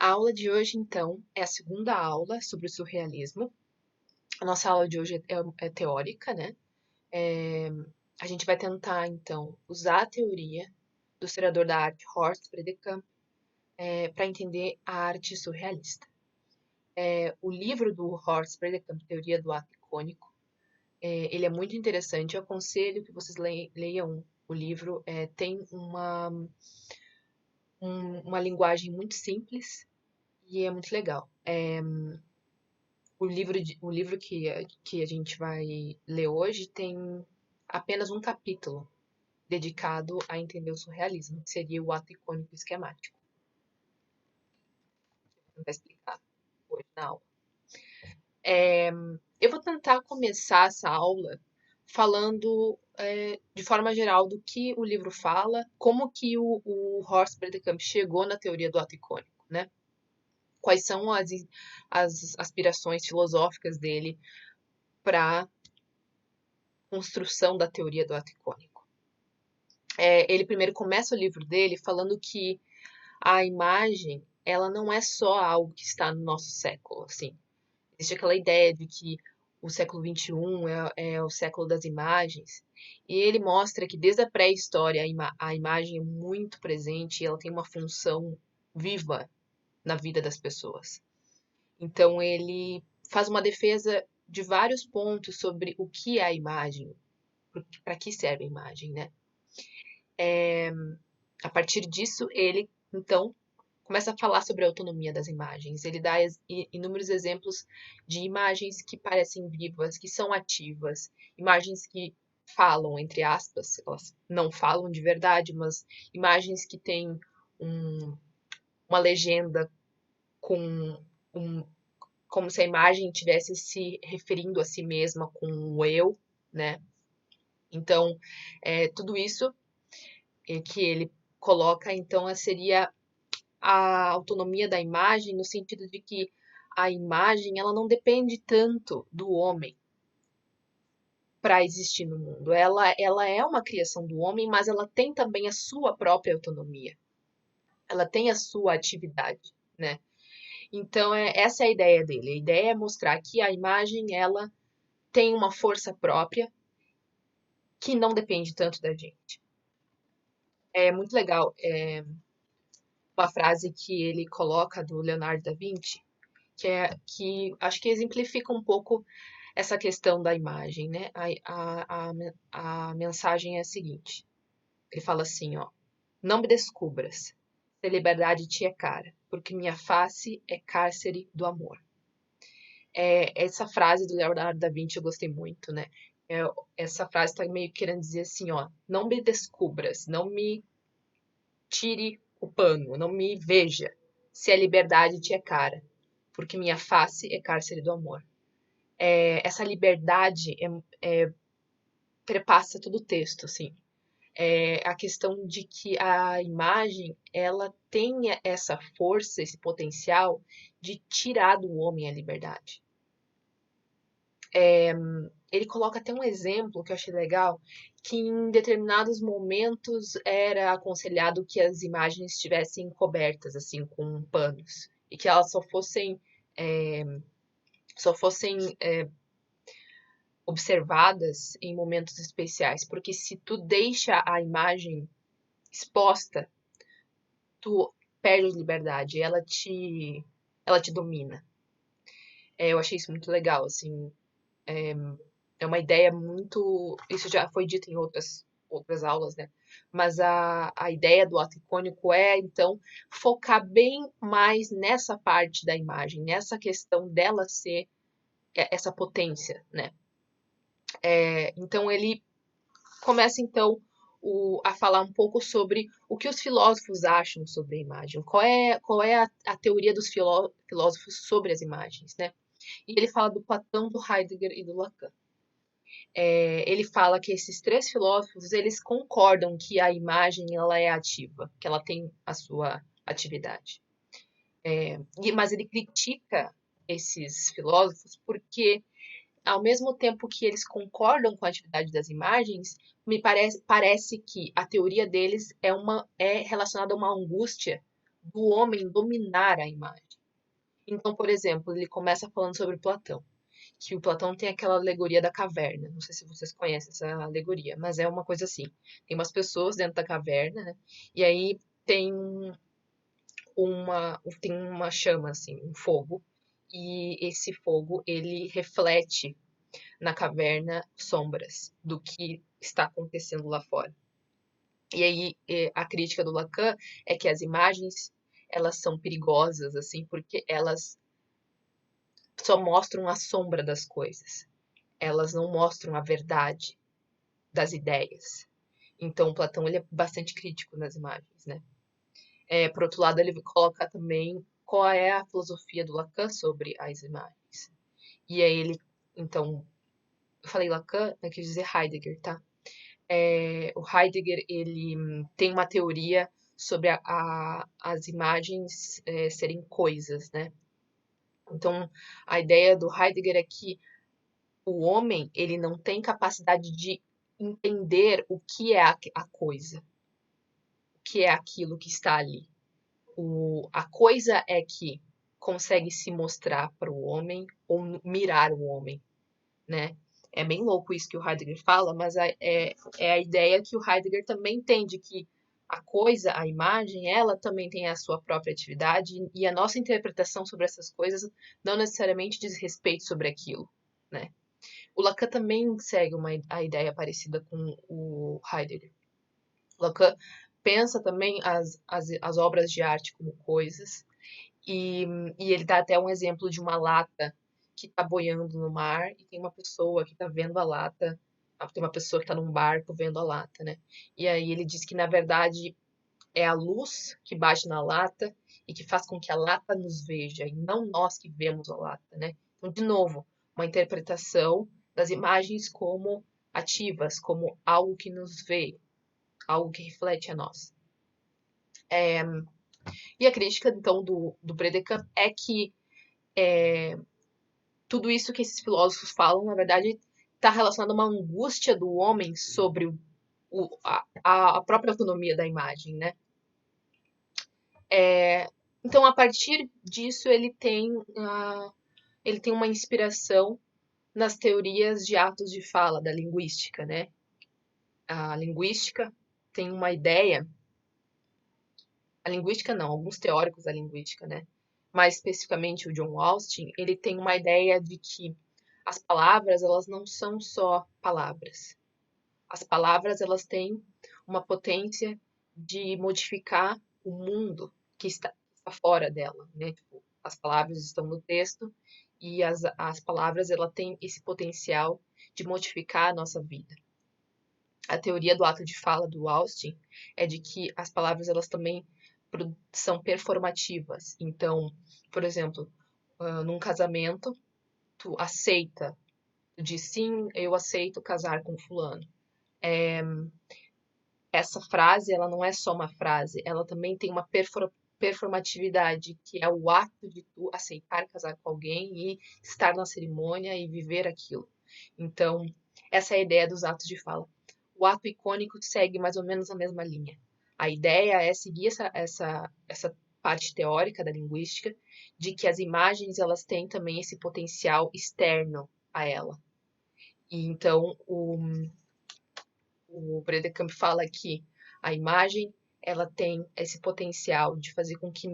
A aula de hoje, então, é a segunda aula sobre o surrealismo. A nossa aula de hoje é teórica, né? É, a gente vai tentar, então, usar a teoria do historiador da arte Horst Friedekamp para entender a arte surrealista. O livro do Horst Friedekamp, Teoria do Ato Icônico, ele é muito interessante. Eu aconselho que vocês leiam o livro. Tem uma linguagem muito simples e é muito legal. O livro que a gente vai ler hoje tem apenas um capítulo dedicado a entender o surrealismo, que seria o ato icônico esquemático. Vou tentar explicar hoje na aula. Eu vou tentar começar essa aula falando de forma geral do que o livro fala, como que o Horst Bredekamp chegou na teoria do ato icônico, né? Quais são as aspirações filosóficas dele para construção da teoria do ato icônico. Ele primeiro começa o livro dele falando que a imagem, ela não é só algo que está no nosso século, assim. Existe aquela ideia de que o século XXI é o século das imagens, e ele mostra que desde a pré-história a imagem é muito presente e ela tem uma função viva na vida das pessoas. Então ele faz uma defesa de vários pontos sobre o que é a imagem, para que serve a imagem, né? A partir disso, ele, então, começa a falar sobre a autonomia das imagens. Ele dá inúmeros exemplos de imagens que parecem vivas, que são ativas, imagens que falam, entre aspas, elas não falam de verdade, mas imagens que têm uma legenda com como se a imagem estivesse se referindo a si mesma com o eu, né? Então, tudo isso que ele coloca, então, seria a autonomia da imagem no sentido de que a imagem ela não depende tanto do homem para existir no mundo. Ela é uma criação do homem, mas ela tem também a sua própria autonomia. Ela tem a sua atividade, né? Então, essa é a ideia dele. A ideia é mostrar que a imagem ela tem uma força própria que não depende tanto da gente. É muito legal uma frase que ele coloca do Leonardo da Vinci, que acho que exemplifica um pouco essa questão da imagem, né? A mensagem é a seguinte: ele fala assim, ó, não me descubras, se a liberdade te é cara, porque minha face é cárcere do amor. Essa frase do Leonardo da Vinci eu gostei muito, né? Essa frase está meio querendo dizer assim, ó, não me descubras, não me tire o pano, não me veja, se a liberdade te é cara, porque minha face é cárcere do amor. Essa liberdade perpassa todo o texto, assim. A questão de que a imagem ela tenha essa força, esse potencial de tirar do homem a liberdade. Ele coloca até um exemplo que eu achei legal, que em determinados momentos era aconselhado que as imagens estivessem cobertas assim com panos e que elas só fossem observadas em momentos especiais, porque se tu deixa a imagem exposta, tu perde a liberdade, ela te domina. Eu achei isso muito legal, assim, é uma ideia muito, isso já foi dito em outras aulas, né? Mas a ideia do ato icônico então, focar bem mais nessa parte da imagem, nessa questão dela ser essa potência, né? Então, ele começa, então, a falar um pouco sobre o que os filósofos acham sobre a imagem, qual é a teoria dos filósofos sobre as imagens, né? E ele fala do Platão, do Heidegger e do Lacan. Ele fala que esses três filósofos, eles concordam que a imagem ela é ativa, que ela tem a sua atividade. Mas ele critica esses filósofos porque ao mesmo tempo que eles concordam com a atividade das imagens, me parece que a teoria deles é relacionada a uma angústia do homem dominar a imagem. Então, por exemplo, ele começa falando sobre Platão, que o Platão tem aquela alegoria da caverna. Não sei se vocês conhecem essa alegoria, mas é uma coisa assim. Tem umas pessoas dentro da caverna, né? E aí tem uma chama, assim, um fogo. E esse fogo, ele reflete na caverna sombras do que está acontecendo lá fora. E aí a crítica do Lacan é que as imagens elas são perigosas assim porque elas só mostram a sombra das coisas. Elas não mostram a verdade das ideias. Então Platão ele é bastante crítico nas imagens, né? Por outro lado ele coloca também qual é a filosofia do Lacan sobre as imagens. E aí ele então eu falei Lacan, eu quis dizer Heidegger, tá? O Heidegger ele tem uma teoria sobre as imagens serem coisas, né? Então, a ideia do Heidegger é que o homem ele não tem capacidade de entender o que é a coisa, o que é aquilo que está ali. A coisa é que consegue se mostrar para o homem ou mirar o homem, né? É bem louco isso que o Heidegger fala, mas é a ideia que o Heidegger também tem de que a coisa, a imagem, ela também tem a sua própria atividade e a nossa interpretação sobre essas coisas não necessariamente diz respeito sobre aquilo, né? O Lacan também segue a ideia parecida com o Heidegger. O Lacan pensa também as obras de arte como coisas e, e ele dá até um exemplo de uma lata que está boiando no mar e tem uma pessoa que está vendo a lata, tem uma pessoa que está num barco vendo a lata, né? E aí ele diz que na verdade é a luz que bate na lata e que faz com que a lata nos veja e não nós que vemos a lata, né? Então, de novo, uma interpretação das imagens como ativas, como algo que nos vê, algo que reflete a nós. E a crítica, então, do Predican é que tudo isso que esses filósofos falam, na verdade, está relacionado a uma angústia do homem sobre a própria autonomia da imagem, né? Então, a partir disso, ele tem uma inspiração nas teorias de atos de fala da linguística, né? A linguística tem uma ideia, a linguística não, alguns teóricos da linguística, né? Mais especificamente o John Austin, ele tem uma ideia de que as palavras, elas não são só palavras. As palavras, elas têm uma potência de modificar o mundo que está fora dela, né? Tipo, as palavras estão no texto e as palavras, ela tem esse potencial de modificar a nossa vida. A teoria do ato de fala do Austin é de que as palavras, elas também são performativas. Então, por exemplo, num casamento, tu aceita, tu diz sim, eu aceito casar com fulano. Essa frase, ela não é só uma frase, ela também tem uma performatividade, que é o ato de tu aceitar casar com alguém e estar na cerimônia e viver aquilo. Então, essa é a ideia dos atos de fala. O ato icônico segue mais ou menos a mesma linha. A ideia é seguir essa parte teórica da linguística, de que as imagens elas têm também esse potencial externo a ela. E então o Bredekamp fala que a imagem ela tem esse potencial de fazer com que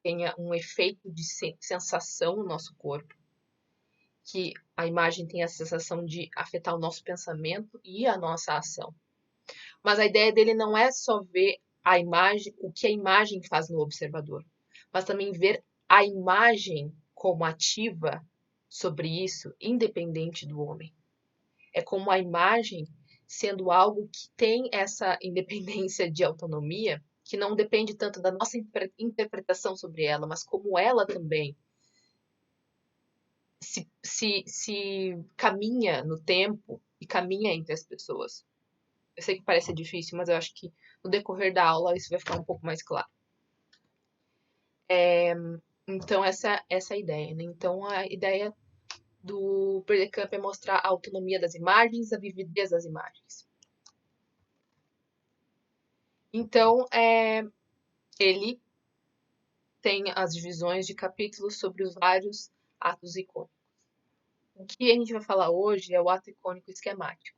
tenha um efeito de sensação no nosso corpo, que a imagem tem a sensação de afetar o nosso pensamento e a nossa ação. Mas a ideia dele não é só ver a imagem, o que a imagem faz no observador, mas também ver a imagem como ativa sobre isso, independente do homem. É como a imagem sendo algo que tem essa independência de autonomia, que não depende tanto da nossa interpretação sobre ela, mas como ela também se caminha no tempo e caminha entre as pessoas. Eu sei que parece difícil, mas eu acho que no decorrer da aula isso vai ficar um pouco mais claro. Então, essa é a ideia, né? Então, a ideia do Bredekamp é mostrar a autonomia das imagens, a vividez das imagens. Então, ele tem as divisões de capítulos sobre os vários atos icônicos. O que a gente vai falar hoje é o ato icônico esquemático,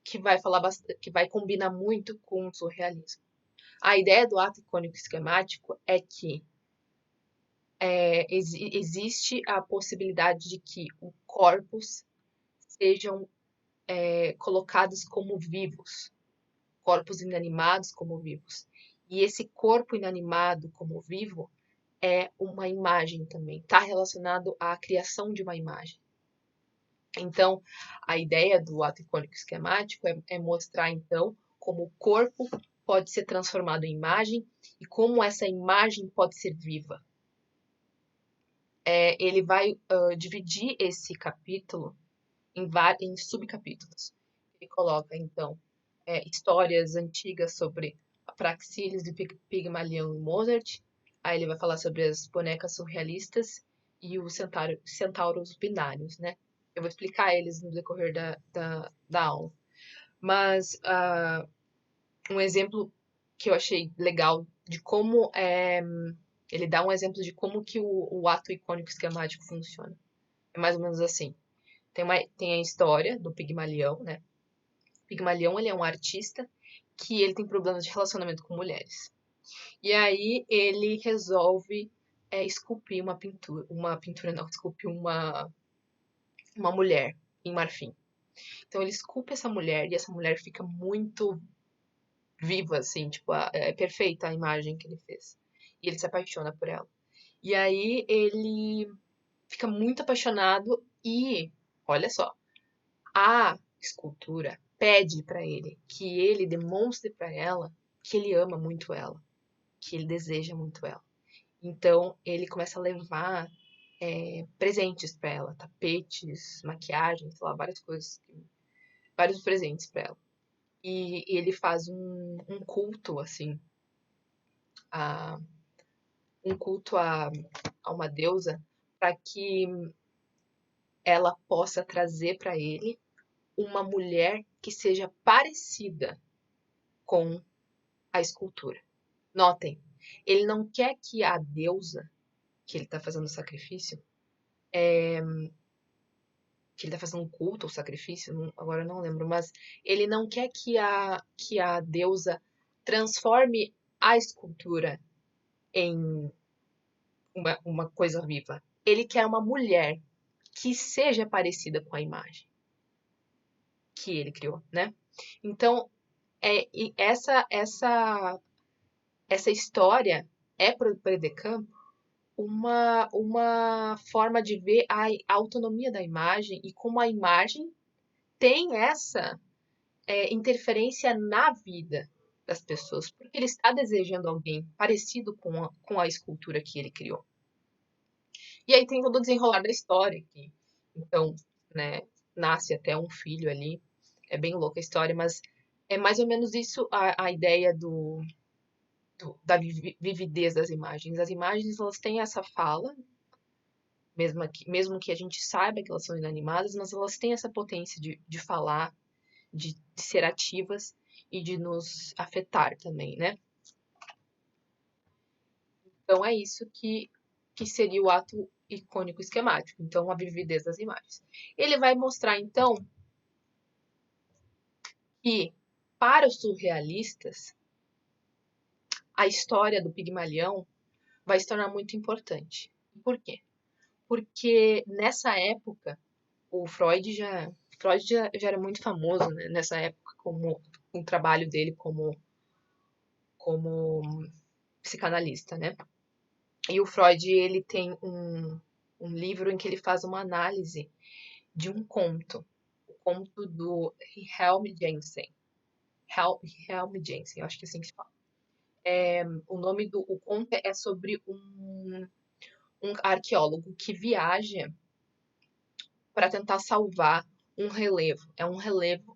que vai falar que vai combinar muito com o surrealismo. A ideia do ato icônico esquemático é que existe a possibilidade de que os corpos sejam colocados como vivos, corpos inanimados como vivos. E esse corpo inanimado como vivo é uma imagem também, está relacionado à criação de uma imagem. Então, a ideia do ato icônico esquemático é mostrar, então, como o corpo pode ser transformado em imagem e como essa imagem pode ser viva. Ele vai dividir esse capítulo em subcapítulos. Ele coloca, então, histórias antigas sobre a Praxíteles do Pigmalião e Mozart. Aí ele vai falar sobre as bonecas surrealistas e os centauros binários, né? Eu vou explicar eles no decorrer da aula. Mas um exemplo que eu achei legal de como ele dá um exemplo de como que o ato icônico esquemático funciona. É mais ou menos assim. Tem a história do Pigmalião, né? Pigmalião, ele é um artista que ele tem problemas de relacionamento com mulheres. E aí ele resolve esculpir uma pintura não, esculpir uma mulher em marfim. Então ele esculpe essa mulher e essa mulher fica muito viva, assim, tipo, é perfeita a imagem que ele fez. E ele se apaixona por ela. E aí ele fica muito apaixonado e, olha só, a escultura pede para ele que ele demonstre para ela que ele ama muito ela, que ele deseja muito ela. Então ele começa a levar presentes para ela, tapetes, maquiagem, sei lá, várias coisas, vários presentes para ela. E ele faz um culto, assim, a, um culto a uma deusa para que ela possa trazer para ele uma mulher que seja parecida com a escultura. Notem, ele não quer que a deusa que ele está fazendo o sacrifício, que ele está fazendo um culto ou sacrifício, agora eu não lembro, mas ele não quer que a deusa transforme a escultura em uma coisa viva. Ele quer uma mulher que seja parecida com a imagem que ele criou, né? Então, essa história é para o Predecamp uma forma de ver a autonomia da imagem e como a imagem tem essa interferência na vida das pessoas, porque ele está desejando alguém parecido com a escultura que ele criou. E aí tem todo o desenrolar da história, que então, né, nasce até um filho ali, é bem louca a história, mas é mais ou menos isso a ideia da vividez das imagens. As imagens, elas têm essa fala, mesmo que a gente saiba que elas são inanimadas, mas elas têm essa potência de falar, de ser ativas e de nos afetar também, né? Então é isso que seria o ato icônico esquemático, então a vividez das imagens. Ele vai mostrar então que para os surrealistas a história do Pigmalião vai se tornar muito importante. Por quê? Porque nessa época Freud já era muito famoso, né, nessa época como o trabalho dele como psicanalista, né? E o Freud ele tem um livro em que ele faz uma análise de um conto, o conto do Helm Jensen. Helm Jensen, eu acho que é assim que se fala. O nome do conto é sobre um arqueólogo que viaja para tentar salvar um relevo. É um relevo,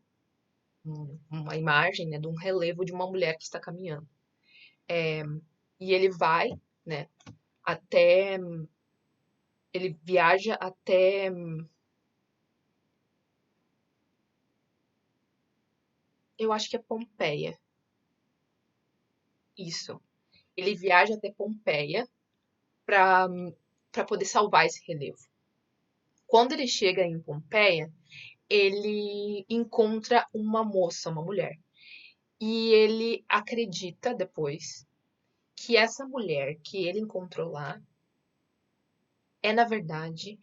uma imagem, né, de um relevo de uma mulher que está caminhando. E ele vai, né, até. Ele viaja até. Eu acho que é Pompeia. Isso. ele viaja até Pompeia para poder salvar esse relevo. Quando ele chega em Pompeia, ele encontra uma moça, uma mulher. E ele acredita depois que essa mulher que ele encontrou lá é, na verdade,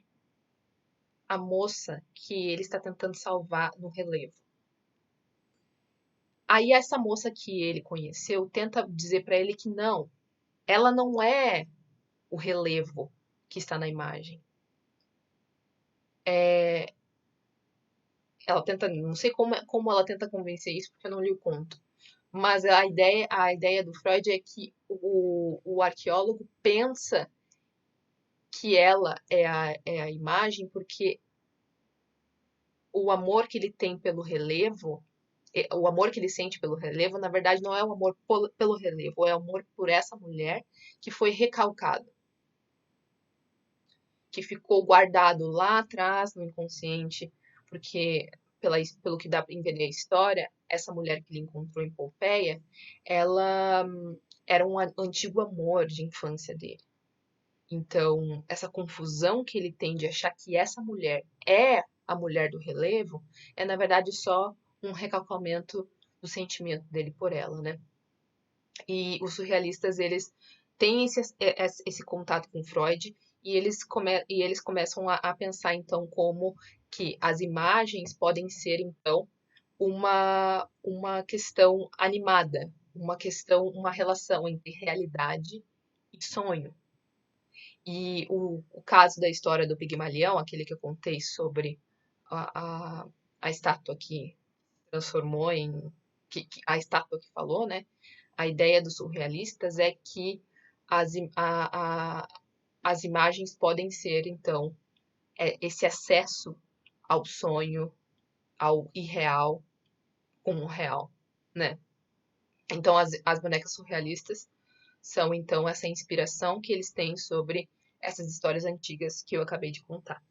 a moça que ele está tentando salvar no relevo. Aí essa moça que ele conheceu tenta dizer para ele que não, ela não é o relevo que está na imagem. Ela tenta, não sei como ela tenta convencer isso, porque eu não li o conto. Mas a ideia do Freud é que o arqueólogo pensa que ela é a imagem porque o amor que ele tem pelo relevo, o amor que ele sente pelo relevo, na verdade, não é o amor pelo relevo, é o amor por essa mulher que foi recalcado, que ficou guardado lá atrás no inconsciente, porque pelo que dá para entender a história, essa mulher que ele encontrou em Pompeia, ela era um antigo amor de infância dele. Então, essa confusão que ele tem de achar que essa mulher é a mulher do relevo é, na verdade, só um recalcamento do sentimento dele por ela, né? E os surrealistas, eles têm esse contato com Freud e eles começam a pensar, então, como que as imagens podem ser, então, uma questão animada, uma relação entre realidade e sonho. E o caso da história do Pigmalião, aquele que eu contei sobre a, a, a estátua que transformou em. A estátua que falou, né? A ideia dos surrealistas é que as, as imagens podem ser, então, esse acesso ao sonho, ao irreal com o real, né? Então, as bonecas surrealistas são, então, essa inspiração que eles têm sobre essas histórias antigas que eu acabei de contar.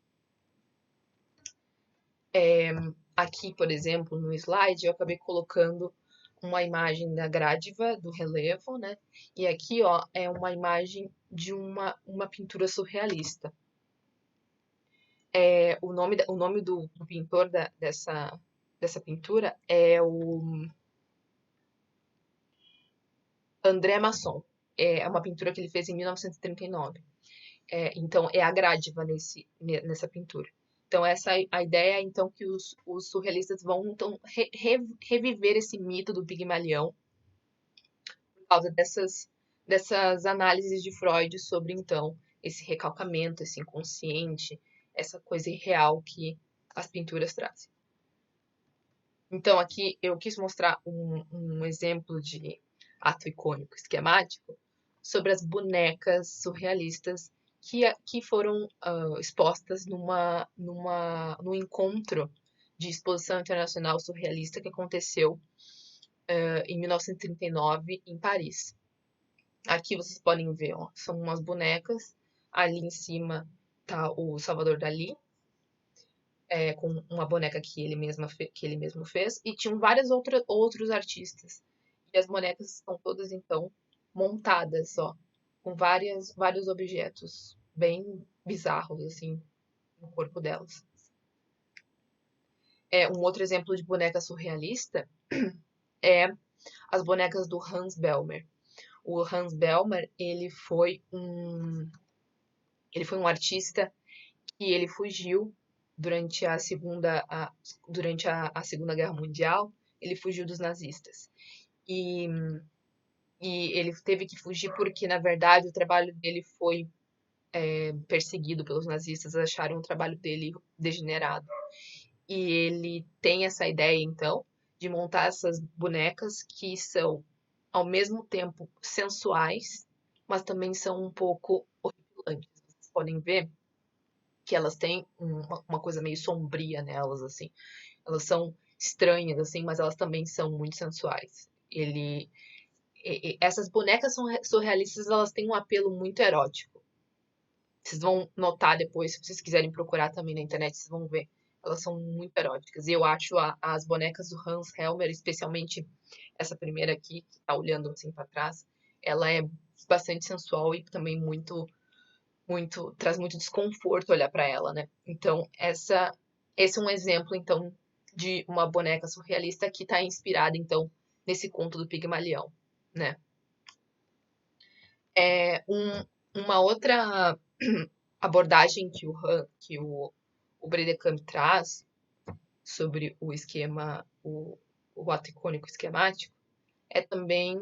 Aqui, por exemplo, no slide, eu acabei colocando uma imagem da Gradiva, do relevo, né? E aqui, ó, é uma imagem de uma pintura surrealista. O nome do pintor dessa pintura é o André Masson. É uma pintura que ele fez em 1939. Então, é a Gradiva nessa pintura. Então, essa a ideia é então que os surrealistas vão então reviver esse mito do Pigmalião por causa dessas análises de Freud sobre então esse recalcamento, esse inconsciente, essa coisa irreal que as pinturas trazem. Então, aqui eu quis mostrar um exemplo de ato icônico esquemático sobre as bonecas surrealistas que foram expostas num encontro de exposição internacional surrealista que aconteceu em 1939 em Paris. Aqui vocês podem ver, ó, são umas bonecas. Ali em cima tá o Salvador Dalí, com uma boneca que ele mesmo fez, e tinham vários outros artistas. E as bonecas estão todas, então, montadas, ó, com vários objetos bem bizarros, assim, no corpo delas. Um outro exemplo de boneca surrealista é as bonecas do Hans Belmer. O Hans Belmer, ele foi um artista que ele fugiu durante a Segunda Guerra Mundial, ele fugiu dos nazistas. E, e ele teve que fugir porque, na verdade, o trabalho dele foi perseguido pelos nazistas, acharam o trabalho dele degenerado. E ele tem essa ideia, então, de montar essas bonecas que são, ao mesmo tempo, sensuais, mas também são um pouco horripilantes. Vocês podem ver que elas têm uma coisa meio sombria nelas, assim. Elas são estranhas, assim, mas elas também são muito sensuais. Essas bonecas surrealistas, elas têm um apelo muito erótico. Vocês vão notar depois, se vocês quiserem procurar também na internet, vocês vão ver. Elas são muito eróticas. E eu acho as bonecas do Hans Helmer, especialmente essa primeira aqui, que tá olhando assim para trás, ela é bastante sensual e também traz muito desconforto olhar para ela, né? Então, esse é um exemplo, então, de uma boneca surrealista que está inspirada, então, nesse conto do Pigmalião, né? Uma outra abordagem que o Bredecamp traz sobre o esquema, o ato icônico esquemático, é também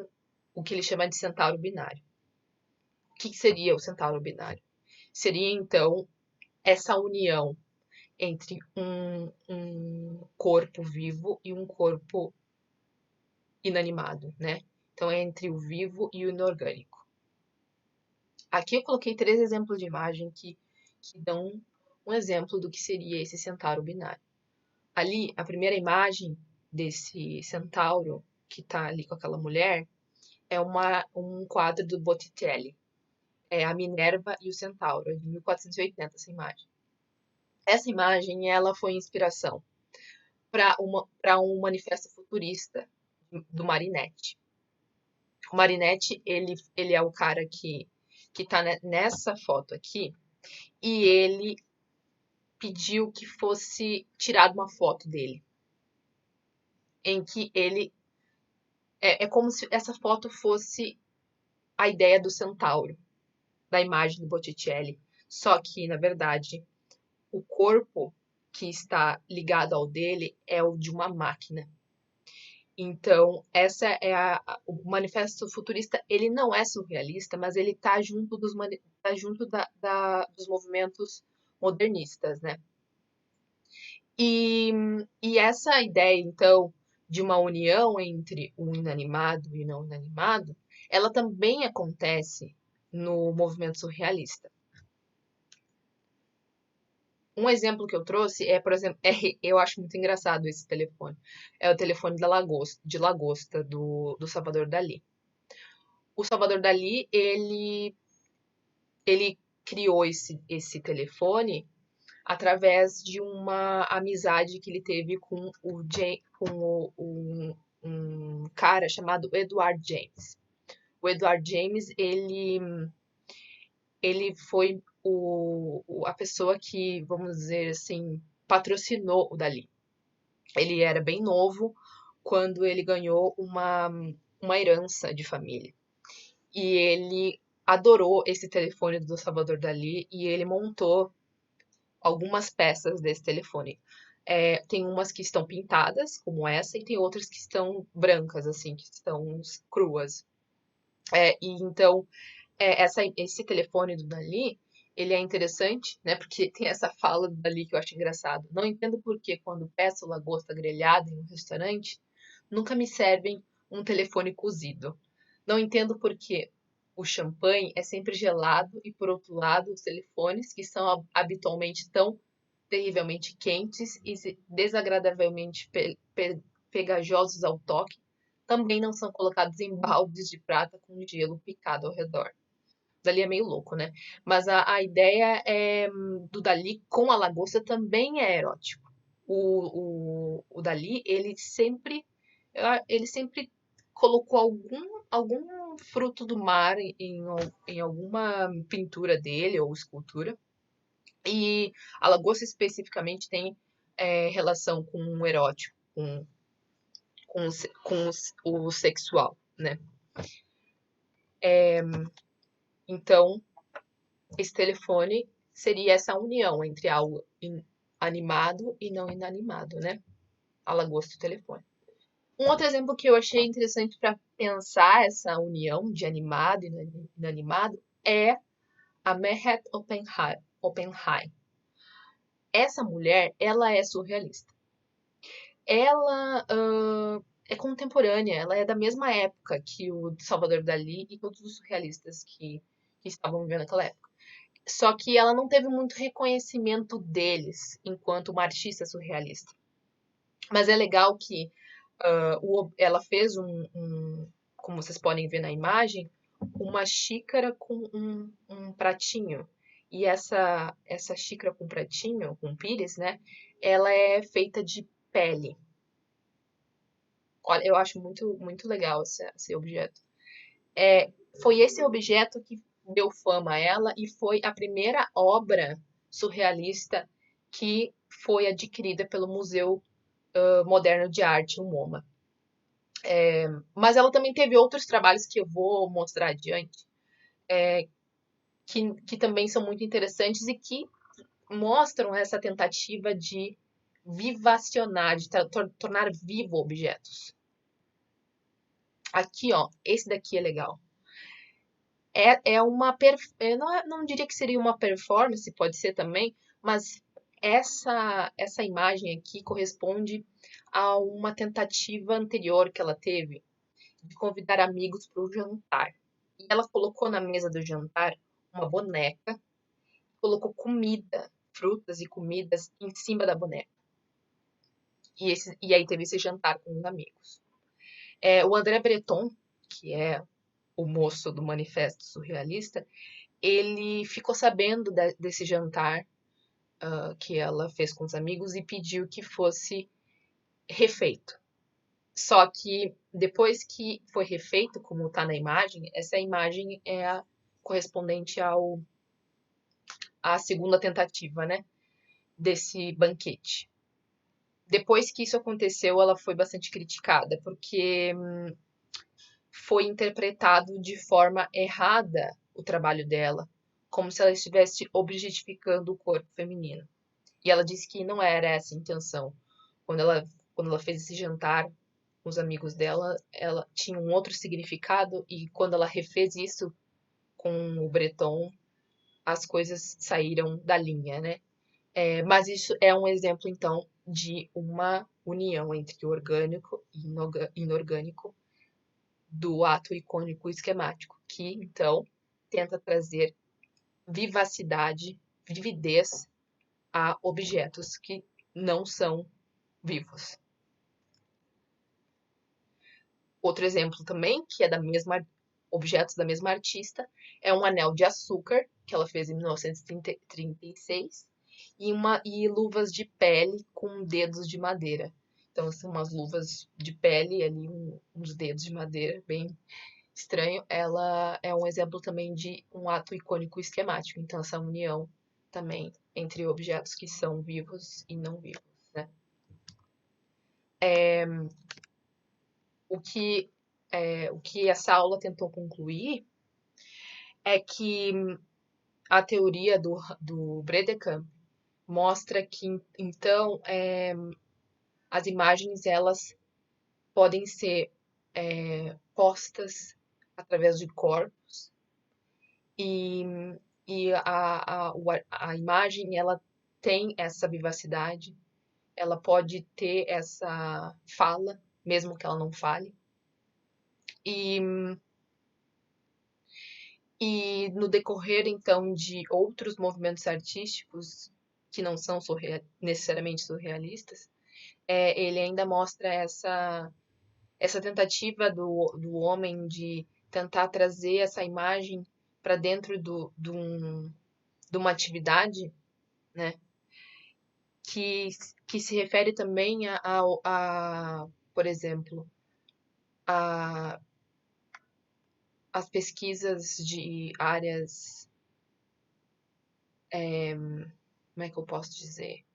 o que ele chama de centauro binário. O que seria o centauro binário? Seria, então, essa união entre um corpo vivo e um corpo inanimado, né? Então, é entre o vivo e o inorgânico. Aqui eu coloquei 3 exemplos de imagem que dão um exemplo do que seria esse centauro binário. Ali, a primeira imagem desse centauro que está ali com aquela mulher é um quadro do Botticelli. É a Minerva e o Centauro, é de 1480 essa imagem. Essa imagem ela foi inspiração para um manifesto futurista do Marinetti. O Marinetti, ele é o cara que está nessa foto aqui, e ele pediu que fosse tirada uma foto dele, em que ele é como se essa foto fosse a ideia do centauro, da imagem do Botticelli, só que na verdade o corpo que está ligado ao dele é o de uma máquina. Então, essa é o manifesto futurista, ele não é surrealista, mas ele está junto dos movimentos modernistas, né? E essa ideia, então, de uma união entre o inanimado e o não inanimado, ela também acontece no movimento surrealista. Um exemplo que eu trouxe é, por exemplo, eu acho muito engraçado esse telefone. É o telefone de Lagosta, do Salvador Dalí. O Salvador Dalí, ele criou esse telefone através de uma amizade que ele teve com um cara chamado Edward James. O Edward James, ele foi a pessoa que, vamos dizer assim, patrocinou o Dalí. Ele era bem novo quando ele ganhou uma herança de família. E ele adorou esse telefone do Salvador Dalí e ele montou algumas peças desse telefone. Tem umas que estão pintadas, como essa, e tem outras que estão brancas, assim, que estão cruas. E então, esse telefone do Dalí, ele é interessante, né? Porque tem essa fala do Dalí que eu acho engraçado. Não entendo por que, quando peço lagosta grelhada em um restaurante, nunca me servem um telefone cozido. Não entendo por que o champanhe é sempre gelado e, por outro lado, os telefones, que são habitualmente tão terrivelmente quentes e desagradavelmente pegajosos ao toque, também não são colocados em baldes de prata com gelo picado ao redor. Dali é meio louco, né? Mas a ideia do Dali com a lagosta também é erótico. O Dali, ele sempre colocou algum fruto do mar em alguma pintura dele ou escultura. E a lagosta especificamente tem relação com o erótico, com o sexual, né? Então, esse telefone seria essa união entre algo animado e não inanimado, né? A lagosta e o telefone. Um outro exemplo que eu achei interessante para pensar essa união de animado e inanimado é a Mehet Oppenheim. Essa mulher, ela é surrealista. Ela é contemporânea, ela é da mesma época que o Salvador Dalí e todos os surrealistas que estavam vivendo naquela época. Só que ela não teve muito reconhecimento deles enquanto uma artista surrealista. Mas é legal que ela fez como vocês podem ver na imagem, uma xícara com um pratinho. E essa xícara com pratinho, com pires, né? Ela é feita de pele. Olha, eu acho muito, muito legal esse objeto. Foi esse objeto que deu fama a ela e foi a primeira obra surrealista que foi adquirida pelo Museu Moderno de Arte, o MoMA. Mas ela também teve outros trabalhos que eu vou mostrar adiante, que também são muito interessantes e que mostram essa tentativa de vivacionar, de tornar vivo objetos. Aqui, ó, esse daqui é legal. É uma. Eu não diria que seria uma performance, pode ser também, mas essa imagem aqui corresponde a uma tentativa anterior que ela teve de convidar amigos para o jantar. E ela colocou na mesa do jantar uma boneca, colocou comida, frutas e comidas em cima da boneca. E aí teve esse jantar com os amigos. O André Breton, que é o moço do Manifesto Surrealista, ele ficou sabendo desse jantar que ela fez com os amigos e pediu que fosse refeito. Só que depois que foi refeito, como está na imagem, essa imagem é a correspondente à segunda tentativa, né, desse banquete. Depois que isso aconteceu, ela foi bastante criticada, porque foi interpretado de forma errada o trabalho dela, como se ela estivesse objetificando o corpo feminino. E ela disse que não era essa a intenção. Quando ela fez esse jantar com os amigos dela, ela tinha um outro significado e quando ela refez isso com o Breton, as coisas saíram da linha, né? Mas isso é um exemplo, então, de uma união entre o orgânico e inorgânico do ato icônico esquemático, que, então, tenta trazer vivacidade, vividez a objetos que não são vivos. Outro exemplo também, que é da mesma objetos da mesma artista, é um anel de açúcar que ela fez em 1936 e luvas de pele com dedos de madeira. Então são umas luvas de pele e ali uns dedos de madeira, bem estranho. Ela é um exemplo também de um ato icônico esquemático. Então essa união também entre objetos que são vivos e não vivos, né? O que, o que essa aula tentou concluir é que a teoria do Bredekamp mostra que, então, as imagens elas podem ser postas através de corpos e, a imagem ela tem essa vivacidade, ela pode ter essa fala, mesmo que ela não fale. E no decorrer, então, de outros movimentos artísticos que não são necessariamente surrealistas, ele ainda mostra essa tentativa do homem de tentar trazer essa imagem para dentro de uma atividade, né, que se refere também por exemplo, a as pesquisas de áreas, como é que eu posso dizer?